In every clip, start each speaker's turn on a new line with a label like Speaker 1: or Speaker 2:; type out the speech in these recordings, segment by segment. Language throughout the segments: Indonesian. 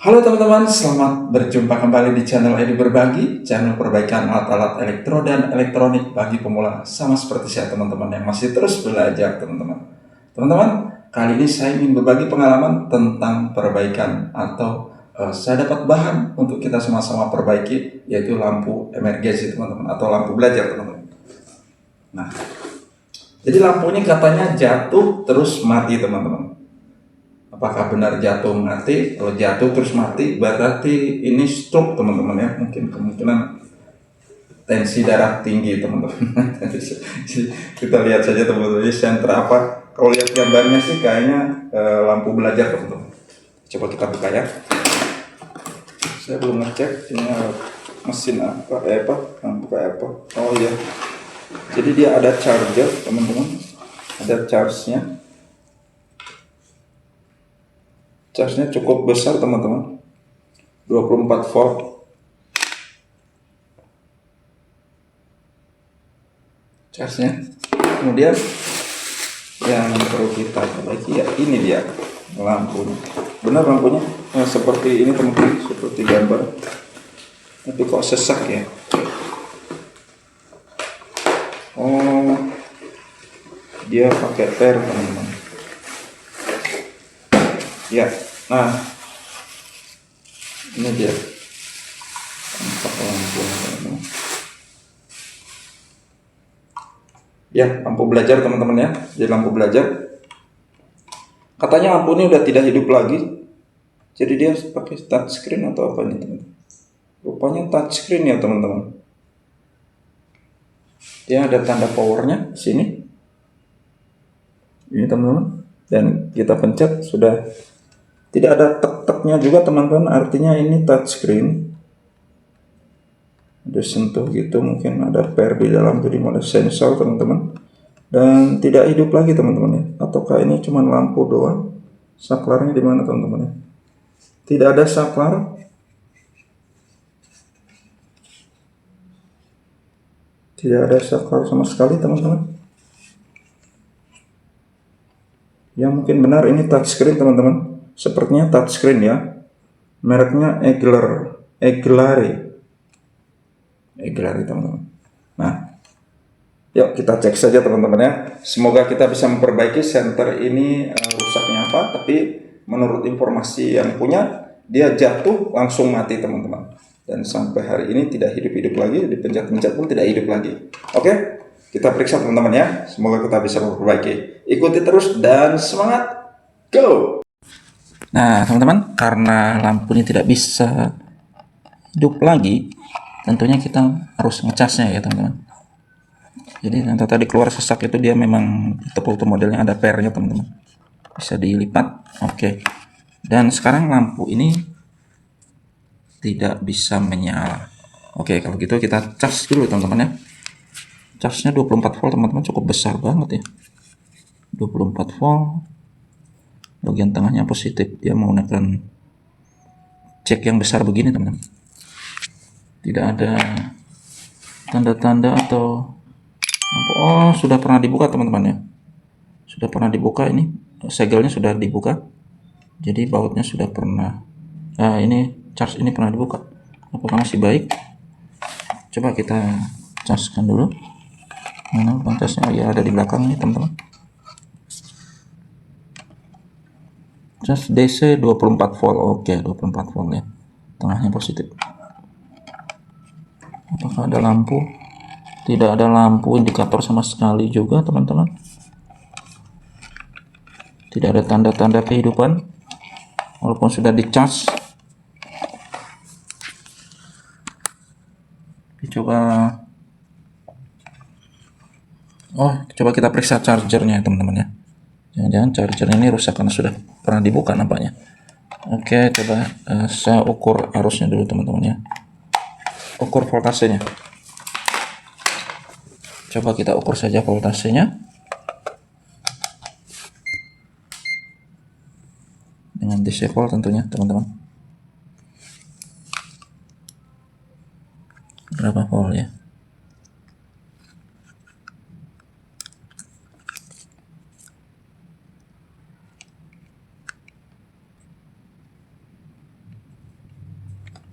Speaker 1: Halo teman-teman, selamat berjumpa kembali di channel Edi Berbagi, channel perbaikan alat-alat elektro dan elektronik bagi pemula, sama seperti saya teman-teman yang masih terus belajar teman-teman. Teman-teman, kali ini saya ingin berbagi pengalaman tentang perbaikan atau saya dapat bahan untuk kita sama-sama perbaiki, yaitu lampu emergensi teman-teman, atau lampu belajar teman-teman. Nah, jadi lampu ini katanya jatuh terus mati teman-teman. Apakah benar jatuh mati? Kalau jatuh terus mati berarti ini stroke teman-teman ya. Mungkin kemungkinan tensi darah tinggi teman-teman. Kita lihat saja teman-teman, ini sentra apa? Kalau lihat gambarnya sih kayaknya lampu belajar teman-teman. Coba kita buka ya. Saya belum ngecek ini mesin apa? Lampu kayak apa? Oh iya. Jadi dia ada charger teman-teman. Ada charge-nya. Charge-nya cukup besar teman-teman, 24 volt charge-nya. Kemudian yang perlu kita perbaiki ya ini dia lampunya. Benar lampunya seperti ini teman-teman, seperti gambar, tapi kok sesak ya. Oh, dia pakai per teman-teman ya. Nah, ini dia tampak lampunya teman-teman ya. Lampu belajar teman-teman ya. Jadi lampu belajar, katanya lampu ini udah tidak hidup lagi. Jadi dia pakai touchscreen atau apa ini teman-teman? Rupanya touchscreen ya teman-teman. Dia ada tanda powernya sini. Ini teman-teman. Dan kita pencet sudah tidak ada tek-teknya juga teman-teman. Artinya ini touchscreen. Ada sentuh gitu, mungkin ada per di dalam, jadi mode sensor teman-teman. Dan tidak hidup lagi teman-teman ya. Ataukah ini cuma lampu doang? Saklarnya di mana teman-teman ya? Tidak ada saklar. Tidak ada saklar sama sekali teman-teman. Ya mungkin benar ini touchscreen teman-teman. Sepertinya touchscreen ya. Mereknya Eglari teman-teman. Nah, yuk kita cek saja teman-teman ya. Semoga kita bisa memperbaiki senter ini rusaknya apa. Tapi menurut informasi yang punya, dia jatuh langsung mati teman-teman. Dan sampai hari ini tidak hidup-hidup lagi. Dipencet-pencet pun tidak hidup lagi. Oke, kita periksa teman-teman ya. Semoga kita bisa memperbaiki. Ikuti terus dan semangat. Go! Nah teman-teman, karena lampu ini tidak bisa hidup lagi, tentunya kita harus ngecasnya ya teman-teman. Jadi yang tadi keluar sesak itu dia memang betul modelnya ada pernya teman-teman, bisa dilipat. Oke. Dan sekarang lampu ini tidak bisa menyala. Oke, kalau gitu kita cas dulu teman-teman ya. Casnya 24 volt teman-teman, cukup besar banget ya. 24 volt. Bagian tengahnya positif. Dia menggunakan cek yang besar begini teman-teman. Tidak ada tanda-tanda atau oh, sudah pernah dibuka teman-teman ya. Sudah pernah dibuka, ini segelnya sudah dibuka. Jadi bautnya sudah pernah. Nah, ini charge ini pernah dibuka. Apakah masih baik? Coba kita caskan dulu. Mana pantasnya? Oh, ya ada di belakang nih teman-teman. Charge DC 24 volt. Oke, 24 volt ya. Tengahnya positif. Apakah ada lampu? Tidak ada lampu indikator sama sekali juga teman-teman. Tidak ada tanda-tanda kehidupan walaupun sudah dicas. Coba kita periksa chargernya teman-teman ya. Jangan-jangan charger ini rusak karena sudah pernah dibuka nampaknya. Oke, coba saya ukur arusnya dulu teman-teman ya. Ukur voltasenya. Coba kita ukur saja voltasenya dengan DC volt tentunya teman-teman. Berapa volt ya?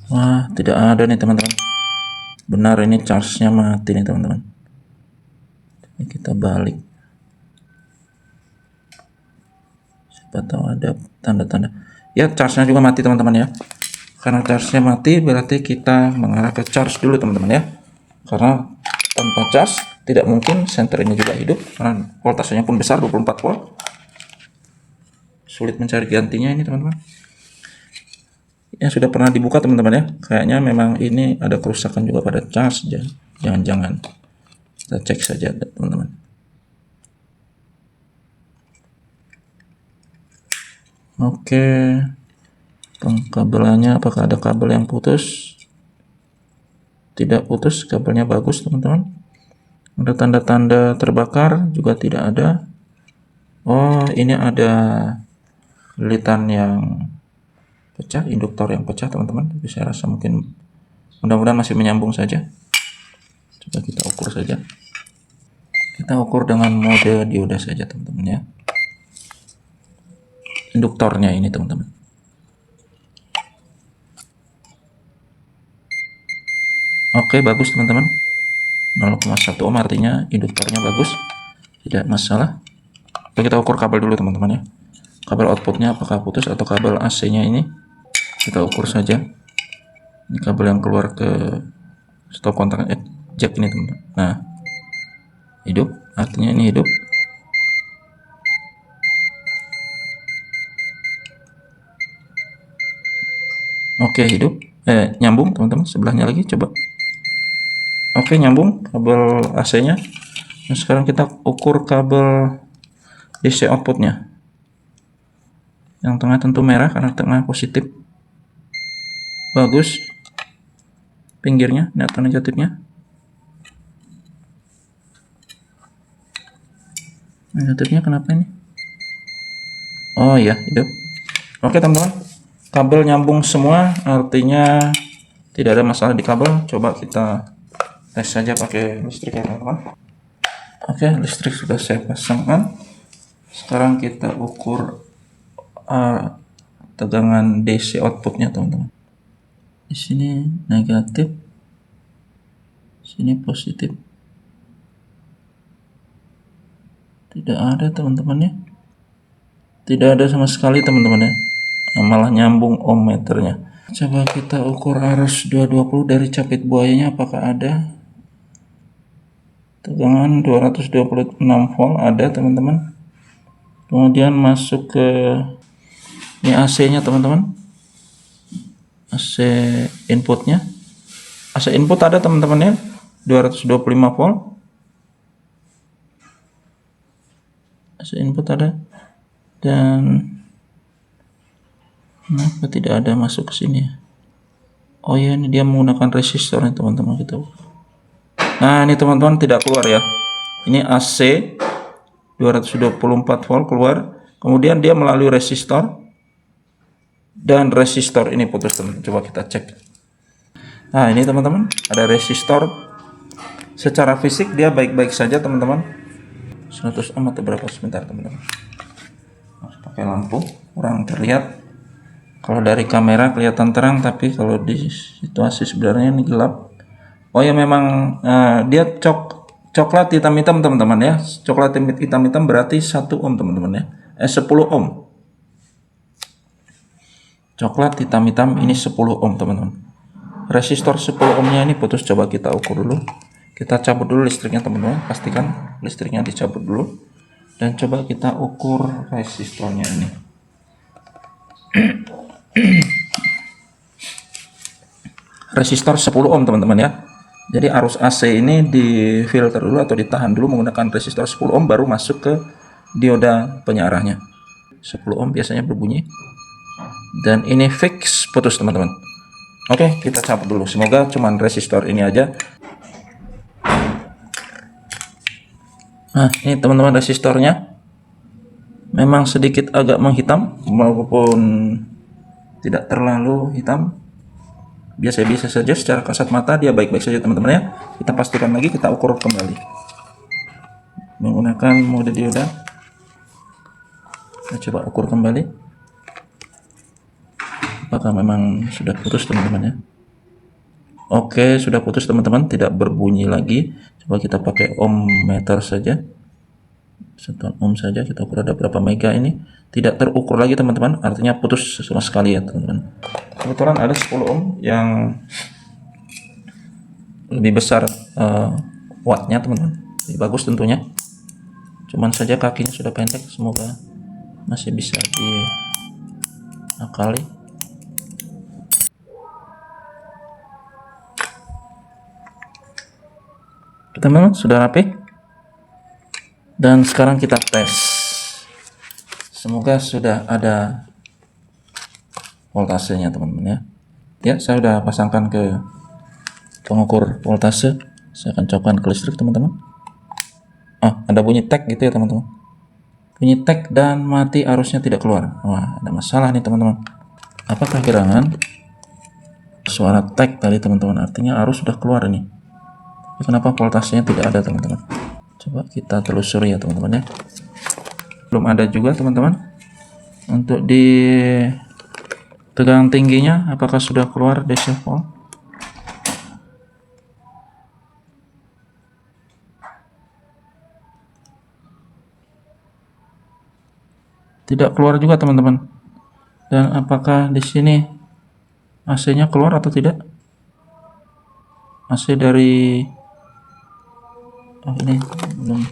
Speaker 1: Wah, tidak ada nih teman-teman. Benar, ini charge-nya mati nih teman-teman. Ini kita balik. Siapa tahu ada tanda-tanda. Ya, charge-nya juga mati teman-teman ya. Karena charge-nya mati berarti kita mengarah ke charge dulu teman-teman ya. Karena tanpa charge tidak mungkin senter ini juga hidup karena voltasenya pun besar 24 volt. Sulit mencari gantinya ini teman-teman. Yang sudah pernah dibuka teman-teman ya. Kayaknya memang ini ada kerusakan juga pada charge. Jangan-jangan. Kita cek saja teman-teman. Oke. Kabelannya apakah ada kabel yang putus? Tidak putus, kabelnya bagus teman-teman. Ada tanda-tanda terbakar juga tidak ada. Oh, ini ada lilitan yang pecah, induktor yang pecah teman-teman. Tapi saya rasa mungkin mudah-mudahan masih menyambung saja. Coba kita ukur saja. Kita ukur dengan mode dioda saja teman-teman ya. Induktornya ini teman-teman. Oke, bagus teman-teman. 0,1 ohm artinya induktornya bagus. Tidak masalah. Oke, kita ukur kabel dulu teman-teman ya. Kabel outputnya apakah putus atau kabel AC-nya ini. Kita ukur saja. Ini kabel yang keluar ke stop kontak jack ini teman-teman. Nah, hidup. Artinya ini hidup. Oke, hidup. Nyambung teman-teman. Sebelahnya lagi coba. Oke, nyambung kabel AC-nya. Nah, sekarang kita ukur kabel DC outputnya. Yang tengah tentu merah karena tengah positif. Bagus. Pinggirnya, ini atau negatifnya. Negatifnya kenapa ini? Oh iya, hidup. Oke teman-teman. Kabel nyambung semua, artinya tidak ada masalah di kabel. Coba kita tes saja pakai listrik ya teman-teman. Oke, listrik sudah saya pasangkan. Sekarang kita ukur tegangan DC outputnya teman-teman. Di sini negatif, sini positif. Tidak ada teman-teman ya. Tidak ada sama sekali teman-teman ya. Malah nyambung ohm meternya. Coba kita ukur arus 220 dari capit buayanya apakah ada. Tegangan 226 volt ada teman-teman. Kemudian masuk ke ini AC-nya teman-teman. AC inputnya. AC input ada teman-teman ya. 225 volt. AC input ada. Dan kenapa tidak ada masuk ke sini ya? Oh ya, ini dia menggunakan resistor nih teman-teman gitu. Nah, ini teman-teman tidak keluar ya. Ini AC 224 volt keluar. Kemudian dia melalui resistor. Dan resistor ini putus teman-teman. Coba kita cek. Nah, ini teman-teman, ada resistor. Secara fisik dia baik-baik saja teman-teman. 100 ohm atau berapa sebentar teman-teman. Pakai lampu kurang terlihat. Kalau dari kamera kelihatan terang, tapi kalau di situasi sebenarnya ini gelap. Oh ya, memang dia coklat hitam-hitam teman-teman ya. Coklat hitam-hitam berarti 1 ohm teman-teman ya. 10 ohm. Coklat hitam-hitam ini 10 ohm teman-teman. Resistor 10 ohmnya ini putus. Coba kita ukur dulu. Kita cabut dulu listriknya teman-teman. Pastikan listriknya dicabut dulu. Dan coba kita ukur resistornya ini. Resistor 10 ohm teman-teman ya. Jadi arus AC ini difilter dulu atau ditahan dulu menggunakan resistor 10 ohm baru masuk ke dioda penyarahnya. 10 ohm biasanya berbunyi. Dan ini fix putus teman-teman. Oke, kita cabut dulu. Semoga cuman resistor ini aja. Nah, ini teman-teman resistornya. Memang sedikit agak menghitam maupun tidak terlalu hitam. Biasa-biasa saja, secara kasat mata dia baik-baik saja teman-teman ya. Kita pastikan lagi, kita ukur kembali menggunakan mode dioda. Kita coba ukur kembali apakah memang sudah putus teman-teman ya.
Speaker 2: Oke, sudah putus teman-teman, tidak berbunyi lagi. Coba kita pakai ohm meter saja. 1 ohm saja, kita ukur ada berapa mega ini. Tidak terukur lagi teman-teman, artinya putus sama sekali ya teman-teman. Kebetulan ada 10 ohm yang lebih besar wattnya teman-teman, lebih bagus tentunya. Cuman saja kakinya sudah pendek, semoga masih bisa diakali. Teman-teman sudah rapi, dan sekarang kita tes. Semoga sudah ada voltasenya teman-teman ya. Ya, saya sudah pasangkan ke pengukur voltase. Saya akan colokan ke listrik teman-teman. Ada bunyi tag gitu ya teman-teman. Bunyi tag dan mati, arusnya tidak keluar. Wah, ada masalah nih teman-teman. Apakah gerangan? Suara tag tadi teman-teman, artinya arus sudah keluar ini. Tapi kenapa voltasenya tidak ada teman-teman? Coba kita telusuri ya teman-teman ya. Belum ada juga teman-teman. Untuk di tegangan tingginya, apakah sudah keluar decibel? Tidak keluar juga teman-teman. Dan apakah di sini AC-nya keluar atau tidak? AC dari ini belum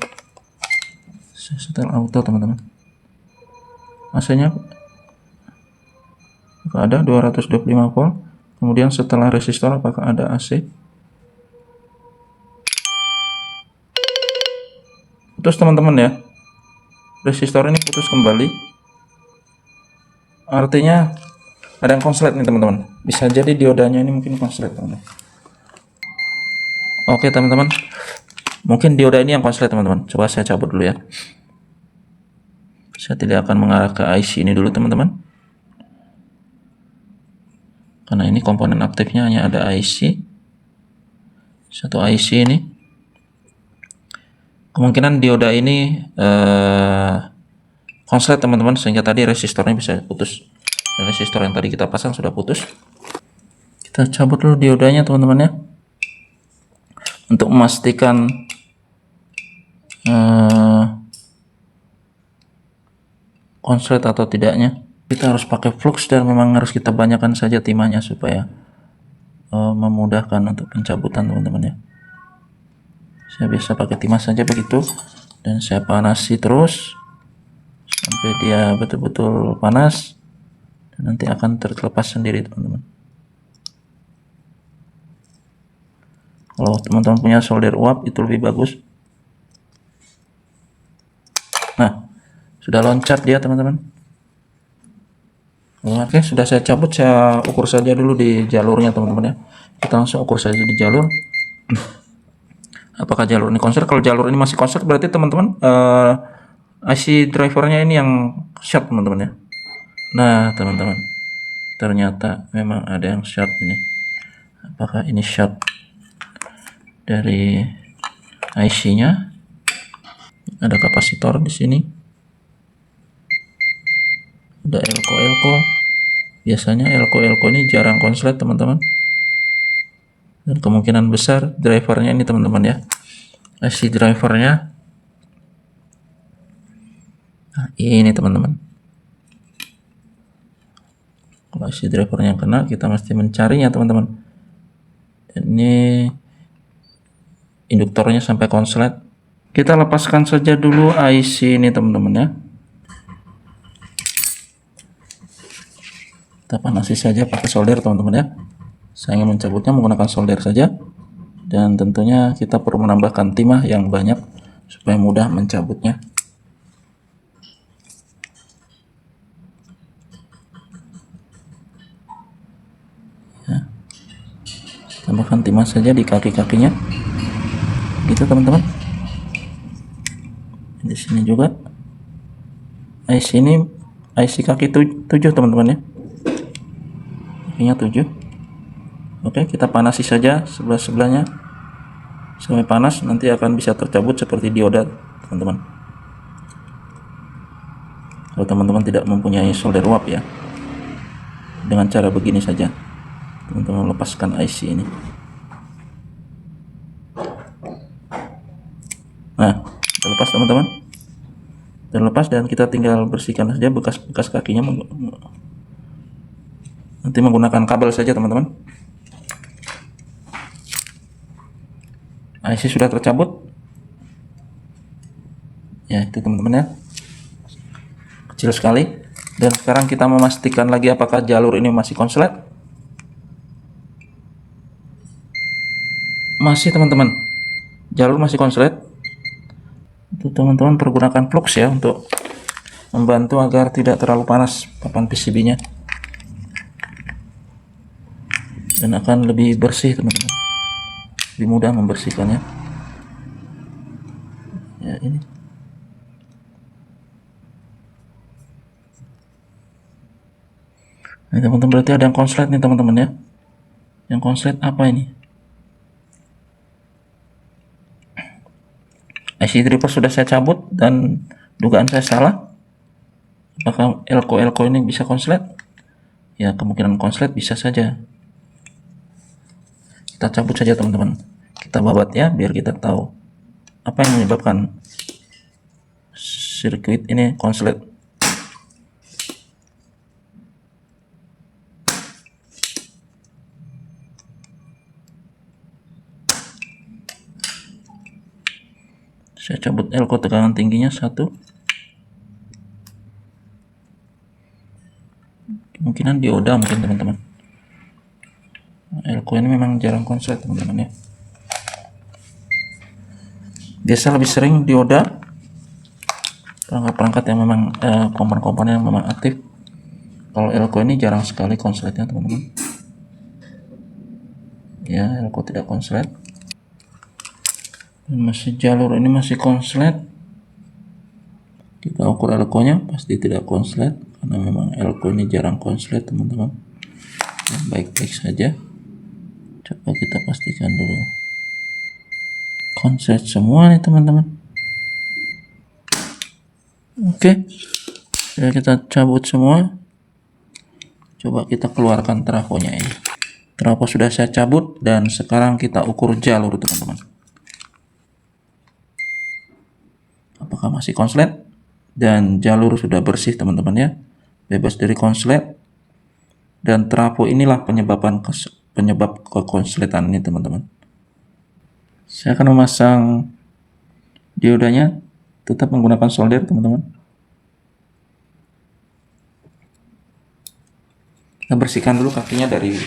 Speaker 2: setel auto teman-teman. AC-nya ada 225 volt. Kemudian setelah resistor apakah ada AC? Putus teman-teman ya. Resistor ini putus kembali. Artinya ada yang konslet nih teman-teman. Bisa jadi diodanya ini mungkin konslet teman-teman. Oke teman-teman, mungkin dioda ini yang konslet teman-teman. Coba saya cabut dulu ya. Saya tidak akan mengarah ke IC ini dulu teman-teman, karena ini komponen aktifnya hanya ada IC. Satu IC ini. Kemungkinan dioda ini konslet teman-teman, sehingga tadi resistornya bisa putus. Dan resistor yang tadi kita pasang sudah putus. Kita cabut dulu diodanya teman-teman ya, untuk memastikan konslet atau tidaknya. Kita harus pakai flux dan memang harus kita banyakkan saja timahnya supaya memudahkan untuk pencabutan teman-teman ya. Saya biasa pakai timah saja begitu, dan saya panasi terus sampai dia betul-betul panas, dan nanti akan terlepas sendiri teman-teman. Kalau teman-teman punya solder uap itu lebih bagus. Nah, sudah loncat dia teman-teman. Oke, sudah saya cabut, saya ukur saja dulu di jalurnya teman-teman ya. Kita langsung ukur saja di jalur. Apakah jalur ini konslet? Kalau jalur ini masih konslet berarti teman-teman IC drivernya ini yang short teman-teman ya. Nah teman-teman, ternyata memang ada yang short ini. Apakah ini short dari IC-nya? Ada kapasitor di sini. Ada elko. Biasanya elko ini jarang konslet teman-teman. Dan kemungkinan besar drivernya ini teman-teman ya. IC drivernya. Nah, ini teman-teman. Kalau IC drivernya kena, kita mesti mencarinya teman-teman. Dan ini induktornya sampai konslet. Kita lepaskan saja dulu IC ini teman-teman ya. Kita panasi saja pakai solder teman-teman ya. Saya ingin mencabutnya menggunakan solder saja, dan tentunya kita perlu menambahkan timah yang banyak supaya mudah mencabutnya. Ya. Tambahkan timah saja di kaki-kakinya, gitu teman-teman. Di sini juga IC ini IC kaki 7 teman-teman ya. Kakinya 7. Oke, kita panasi saja sebelah-sebelahnya sampai panas, nanti akan bisa tercabut seperti dioda teman-teman. Kalau teman-teman tidak mempunyai solder uap ya, dengan cara begini saja teman-teman lepaskan IC ini. terlepas teman-teman, terlepas, dan kita tinggal bersihkan saja bekas-bekas kakinya nanti menggunakan kabel saja teman-teman. IC sudah tercabut ya, itu teman-teman ya, kecil sekali. Dan sekarang kita memastikan lagi apakah jalur ini masih konslet. Masih teman-teman, jalur masih konslet. Itu teman-teman pergunakan flux ya untuk membantu agar tidak terlalu panas papan PCB-nya, dan akan lebih bersih teman-teman, lebih mudah membersihkannya. Ya ini. Ini teman-teman, berarti ada yang konslet nih teman-teman ya. Yang konslet apa ini? IC driver sudah saya cabut, dan dugaan saya salah. Apakah elko ini bisa konslet? Ya, kemungkinan konslet bisa saja. Kita cabut saja teman-teman. Kita babat ya, biar kita tahu apa yang menyebabkan sirkuit ini konslet. Saya cabut elko tegangan tingginya 1. Kemungkinan dioda mungkin teman-teman. Elko ini memang jarang konslet teman-teman ya. Biasa lebih sering dioda perangkat-perangkat yang memang komponen-komponen yang memang aktif. Kalau elko ini jarang sekali konsletnya teman-teman. Ya, elko tidak konslet. Dan masih jalur ini masih konslet. Kita ukur elko-nya, pasti tidak konslet karena memang elko ini jarang konslet teman-teman. Baik-baik saja. Coba kita pastikan dulu konslet semua nih teman-teman. Oke, sudah kita cabut semua. Coba kita keluarkan trafonya ini. Trafo sudah saya cabut, dan sekarang kita ukur jalur teman-teman. Apakah masih konslet? Dan jalur sudah bersih teman-teman ya, bebas dari konslet. Dan trafo inilah penyebab kekonsletan ini teman-teman. Saya akan memasang diodanya, tetap menggunakan solder teman-teman. Kita bersihkan dulu kakinya dari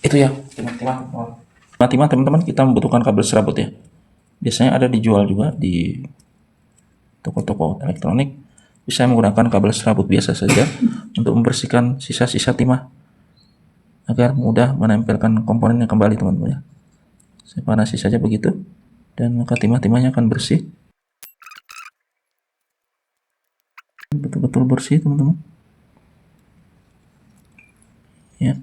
Speaker 2: itu ya, timah teman-teman. Kita membutuhkan kabel serabut ya. Biasanya ada dijual juga di toko-toko elektronik. Bisa menggunakan kabel serabut biasa saja untuk membersihkan sisa-sisa timah agar mudah menempelkan komponennya kembali teman-teman ya. Saya panasi saja begitu, dan maka timah-timahnya akan bersih, betul-betul bersih teman-teman ya.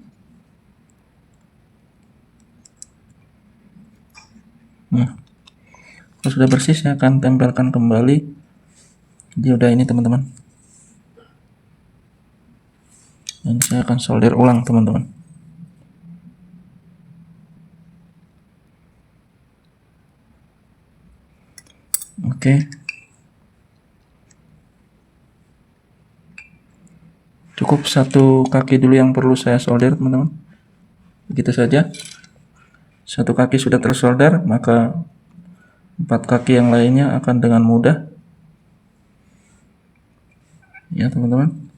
Speaker 2: Nah, kalau sudah bersih, saya akan tempelkan kembali dioda ini teman-teman, dan saya akan solder ulang teman-teman. Oke, cukup satu kaki dulu yang perlu saya solder teman-teman. Begitu saja, satu kaki sudah tersolder, maka 4 kaki yang lainnya akan dengan mudah ya teman-teman.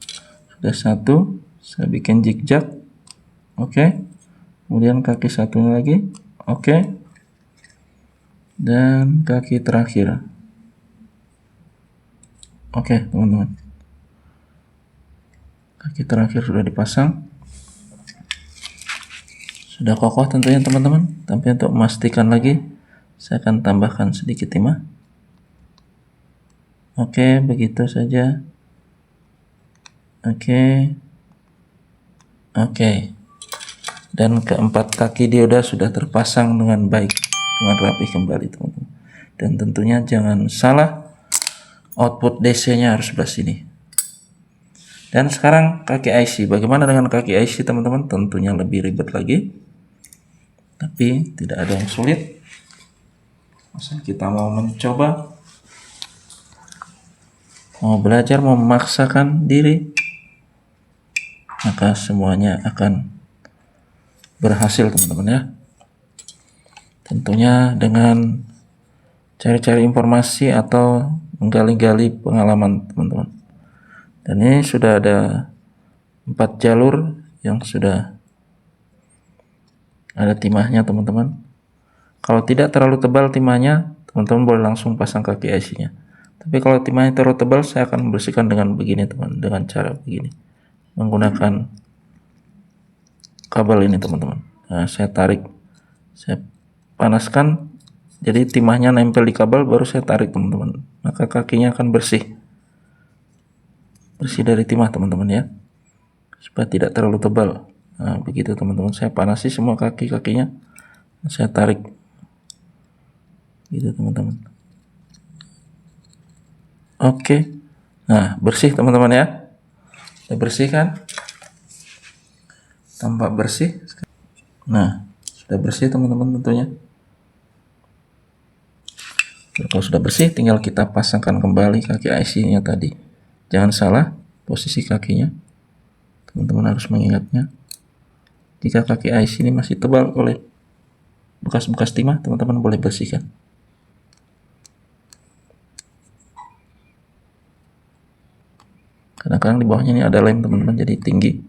Speaker 2: Sudah satu, saya bikin zigzag. Oke, kemudian kaki satunya lagi. Oke, dan kaki terakhir. Oke teman-teman, kaki terakhir sudah dipasang, sudah kokoh tentunya teman-teman. Tapi untuk memastikan lagi, saya akan tambahkan sedikit timah. Oke, begitu saja. Oke, dan keempat kaki dioda sudah terpasang dengan baik, dengan rapi kembali teman-teman. Dan tentunya jangan salah, output DC-nya harus sebelah sini. Dan sekarang kaki IC. Bagaimana dengan kaki IC teman-teman? Tentunya lebih ribet lagi, tapi tidak ada yang sulit. Misal kita mau mencoba, mau belajar, mau memaksakan diri, maka semuanya akan berhasil teman-teman ya. Tentunya dengan cari-cari informasi atau menggali-gali pengalaman teman-teman. Dan ini sudah ada 4 jalur yang sudah ada timahnya teman-teman. Kalau tidak terlalu tebal timahnya, teman-teman boleh langsung pasang kaki IC-nya. Tapi kalau timahnya terlalu tebal, saya akan membersihkan dengan begini teman, dengan cara begini, menggunakan kabel ini teman-teman. Nah, saya tarik, saya panaskan, jadi timahnya nempel di kabel, baru saya tarik teman-teman. Maka kakinya akan bersih dari timah teman-teman ya, supaya tidak terlalu tebal. Nah, begitu teman-teman, saya panasi semua kaki-kakinya, saya tarik gitu teman-teman. Oke, nah bersih teman-teman ya, saya bersihkan, tampak bersih. Nah, sudah bersih teman-teman tentunya. Kalau sudah bersih, tinggal kita pasangkan kembali kaki IC-nya tadi. Jangan salah posisi kakinya, teman-teman harus mengingatnya. Jika kaki IC ini masih tebal oleh bekas-bekas timah, teman-teman boleh bersihkan. Kadang-kadang di bawahnya ini ada lem teman-teman, jadi tinggi.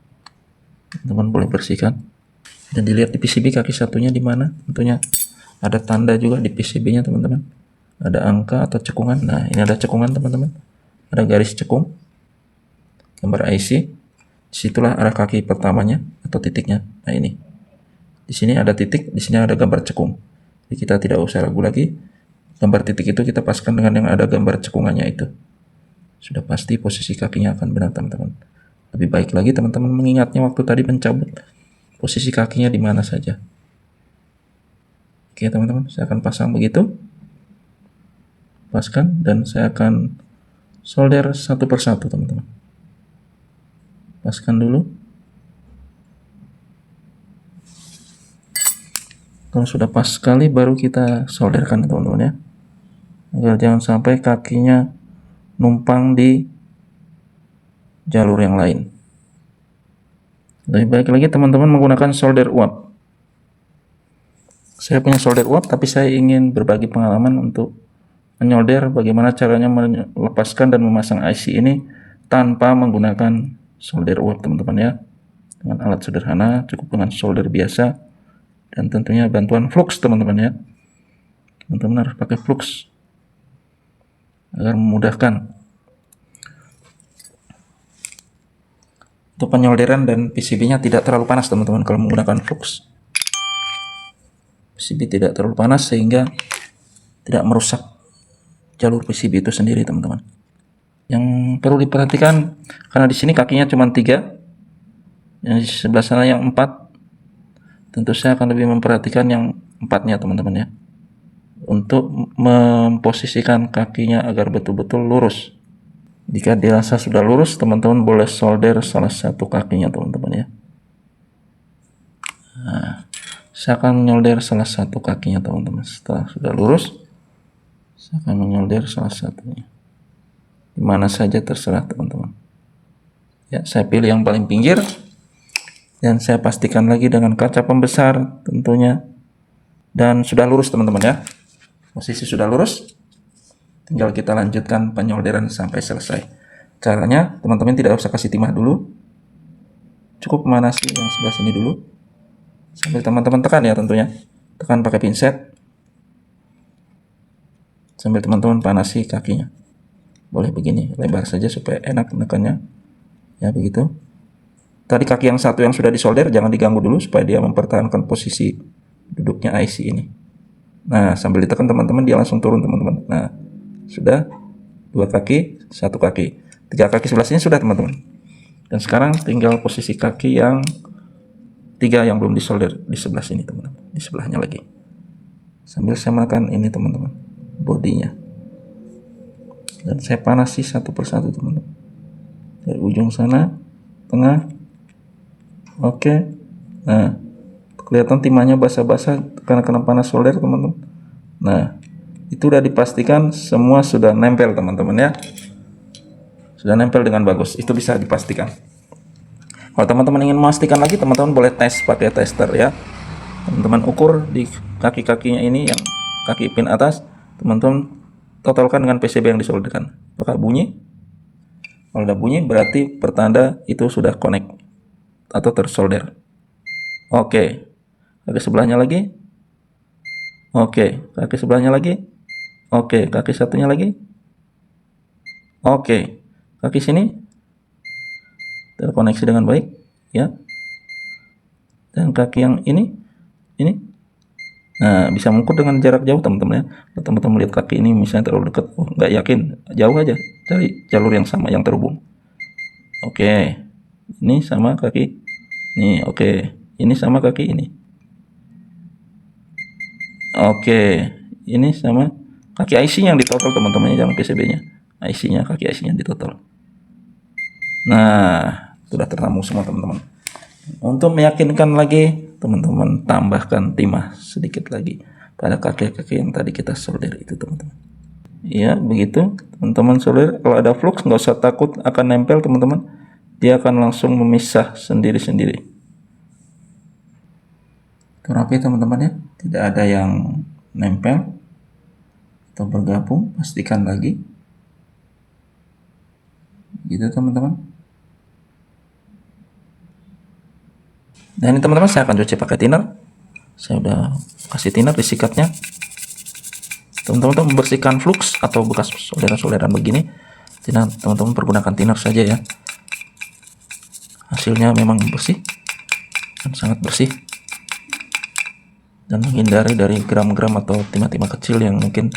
Speaker 2: Teman-teman boleh bersihkan. Dan dilihat di PCB kaki satunya di mana. Tentunya ada tanda juga di PCB-nya teman-teman. Ada angka atau cekungan. Nah, ini ada cekungan teman-teman. Ada garis cekung. Gambar IC. Disitulah arah kaki pertamanya atau titiknya. Nah, ini. Di sini ada titik, di sini ada gambar cekung. Jadi kita tidak usah ragu lagi. Gambar titik itu kita paskan dengan yang ada gambar cekungannya itu. Sudah pasti posisi kakinya akan benar teman-teman. Lebih baik lagi teman-teman mengingatnya waktu tadi mencabut, posisi kakinya di mana saja. Oke teman-teman, saya akan pasang begitu. Paskan dan saya akan solder satu persatu teman-teman. Paskan dulu. Kalau sudah pas sekali baru kita solderkan teman-teman ya. Agar jangan sampai kakinya numpang di jalur yang lain. Lebih baik lagi teman-teman menggunakan solder uap. Saya punya solder uap, tapi saya ingin berbagi pengalaman untuk menyolder bagaimana caranya melepaskan dan memasang IC ini tanpa menggunakan solder uap teman-teman ya. Dengan alat sederhana, cukup dengan solder biasa dan tentunya bantuan flux teman-teman ya. Teman-teman harus pakai flux agar memudahkan untuk penyolderan, dan PCB-nya tidak terlalu panas teman-teman kalau menggunakan flux. PCB tidak terlalu panas sehingga tidak merusak jalur PCB itu sendiri teman-teman. Yang perlu diperhatikan, karena di sini kakinya cuma 3, yang di sebelah sana yang 4, tentu saya akan lebih memperhatikan yang 4-nya teman-teman ya, untuk memposisikan kakinya agar betul-betul lurus. Jika dirasa sudah lurus, teman-teman boleh solder salah satu kakinya teman-teman ya. Nah, saya akan menyolder salah satu kakinya teman-teman. Setelah sudah lurus, saya akan menyolder salah satunya. Dimana saja terserah teman-teman. Ya, saya pilih yang paling pinggir dan saya pastikan lagi dengan kaca pembesar tentunya. Dan sudah lurus teman-teman ya. Posisi sudah lurus. Tinggal kita lanjutkan penyolderan sampai selesai. Caranya teman-teman tidak usah kasih timah dulu. Cukup memanasi yang sebelah sini dulu. Sambil teman-teman tekan ya tentunya. Tekan pakai pinset. Sambil teman-teman panasi kakinya. Boleh begini, lebar saja supaya enak menekannya. Ya begitu. Tadi kaki yang satu yang sudah disolder jangan diganggu dulu supaya dia mempertahankan posisi duduknya IC ini. Nah, sambil ditekan teman-teman dia langsung turun teman-teman. Nah, sudah 2 kaki, 1 kaki. 3 kaki sebelah sini sudah teman-teman. Dan sekarang tinggal posisi kaki yang 3 yang belum disolder di sebelah sini teman-teman. Di sebelahnya lagi. Sambil saya menekan ini teman-teman, bodinya. Dan saya panasi satu persatu teman-teman. Dari ujung sana, tengah. Oke. Nah, kelihatan timahnya basah-basah karena kena panas solder teman-teman. Nah, itu udah dipastikan semua sudah nempel teman-teman ya. Sudah nempel dengan bagus, itu bisa dipastikan. Kalau teman-teman ingin memastikan lagi, teman-teman boleh tes pakai tester ya. Teman-teman ukur di kaki-kakinya ini, yang kaki pin atas, teman-teman totalkan dengan PCB yang disolderkan. Apakah bunyi? Kalau udah bunyi berarti pertanda itu sudah connect atau tersolder. Oke, kaki sebelahnya lagi. Oke, kaki sebelahnya lagi. Oke, kaki satunya lagi. Oke, kaki sini terkoneksi dengan baik ya. Dan kaki yang ini. Nah, bisa mengukur dengan jarak jauh teman-teman ya. Kalau teman-teman melihat kaki ini misalnya terlalu dekat, nggak yakin, jauh aja, cari jalur yang sama yang terhubung. Oke, ini sama kaki. Nih, oke, ini sama kaki ini. Oke, ini sama kaki IC-nya yang ditotal teman-teman, jangan PCB-nya. IC-nya, kaki IC-nya ditotal. Nah, sudah tersambung semua teman-teman. Untuk meyakinkan lagi, teman-teman tambahkan timah sedikit lagi pada kaki-kaki yang tadi kita solder itu teman-teman. Ya, begitu teman-teman solder. Kalau ada flux nggak usah takut akan nempel teman-teman. Dia akan langsung memisah sendiri-sendiri. Itu rapi teman-teman ya, tidak ada yang nempel atau bergabung, pastikan lagi gitu teman-teman. Dan ini teman-teman saya akan cuci pakai thinner. Saya udah kasih thinner, disikatnya. Teman-teman membersihkan flux atau bekas solderan-solderan begini, teman-teman pergunakan thinner saja ya. Hasilnya memang bersih dan sangat bersih, dan menghindari dari gram-gram atau timah-timah kecil yang mungkin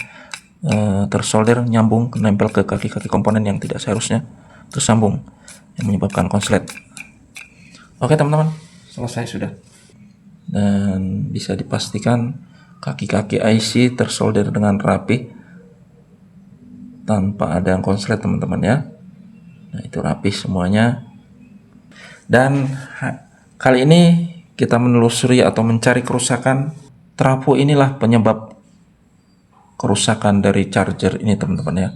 Speaker 2: tersolder nyambung nempel ke kaki-kaki komponen yang tidak seharusnya tersambung, yang menyebabkan konslet. Oke teman-teman, selesai sudah, dan bisa dipastikan kaki-kaki IC tersolder dengan rapi tanpa ada yang konslet teman-teman ya. Nah, itu rapi semuanya. Dan kali ini kita menelusuri atau mencari kerusakan trafo. Inilah penyebab kerusakan dari charger ini teman-teman ya.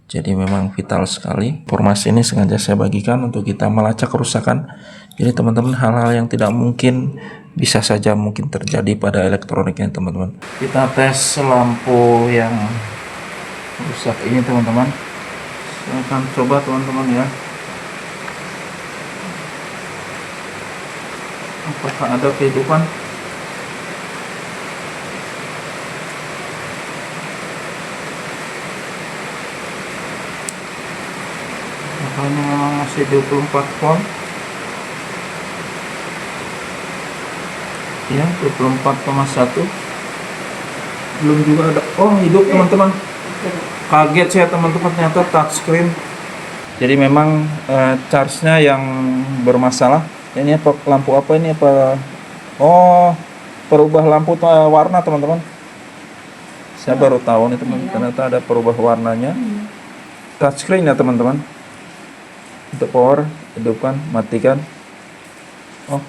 Speaker 2: Jadi memang vital sekali. Informasi ini sengaja saya bagikan untuk kita melacak kerusakan. Jadi teman-teman, hal-hal yang tidak mungkin bisa saja mungkin terjadi pada elektroniknya teman-teman. Kita tes lampu yang rusak ini teman-teman. Saya akan coba teman-teman ya. Apakah ada kehidupan? Makanya memang masih 24 volt. Ya, 24,1. Belum juga ada. Oh, hidup teman-teman. Kaget saya teman-teman, ternyata touchscreen. Jadi memang charge-nya yang bermasalah. Ini apa, lampu apa ini, apa? Oh, perubah lampu warna teman-teman. Saya baru tahu nih teman, ternyata ada perubah warnanya. Touchscreen ya teman-teman. Untuk power, hidupkan, matikan. Oh,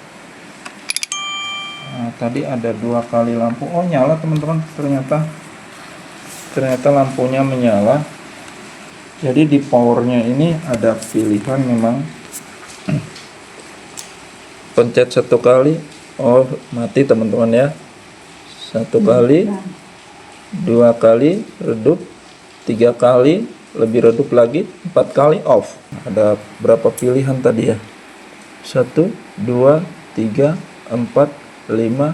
Speaker 2: nah, tadi ada 2 kali lampu. Oh, nyala teman-teman. Ternyata lampunya menyala. Jadi di powernya ini ada pilihan memang. Pencet 1 kali, oh mati teman-teman ya. 1 kali, 2 kali redup, 3 kali lebih redup lagi, 4 kali off. Ada berapa pilihan tadi ya? 1, 2, 3, 4, 5.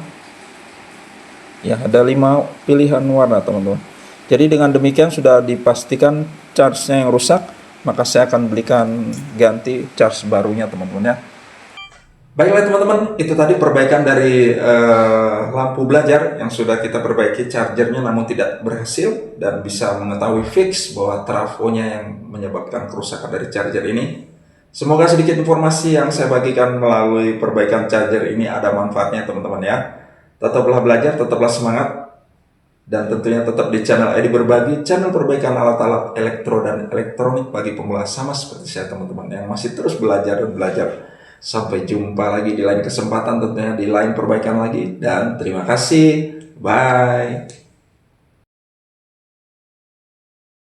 Speaker 2: Ya, ada 5 pilihan warna teman-teman. Jadi dengan demikian sudah dipastikan charge-nya yang rusak, maka saya akan belikan ganti charge barunya teman-teman ya. Baiklah teman-teman, itu tadi perbaikan dari lampu belajar yang sudah kita perbaiki chargernya namun tidak berhasil, dan bisa mengetahui fix bahwa trafonya yang menyebabkan kerusakan dari charger ini. Semoga sedikit informasi yang saya bagikan melalui perbaikan charger ini ada manfaatnya teman-teman ya. Tetaplah belajar, tetaplah semangat, dan tentunya tetap di channel ID Berbagi, channel perbaikan alat-alat elektro dan elektronik bagi pemula sama seperti saya teman-teman yang masih terus belajar dan belajar. Sampai jumpa lagi di lain kesempatan, tentunya di lain perbaikan lagi, dan terima kasih. Bye.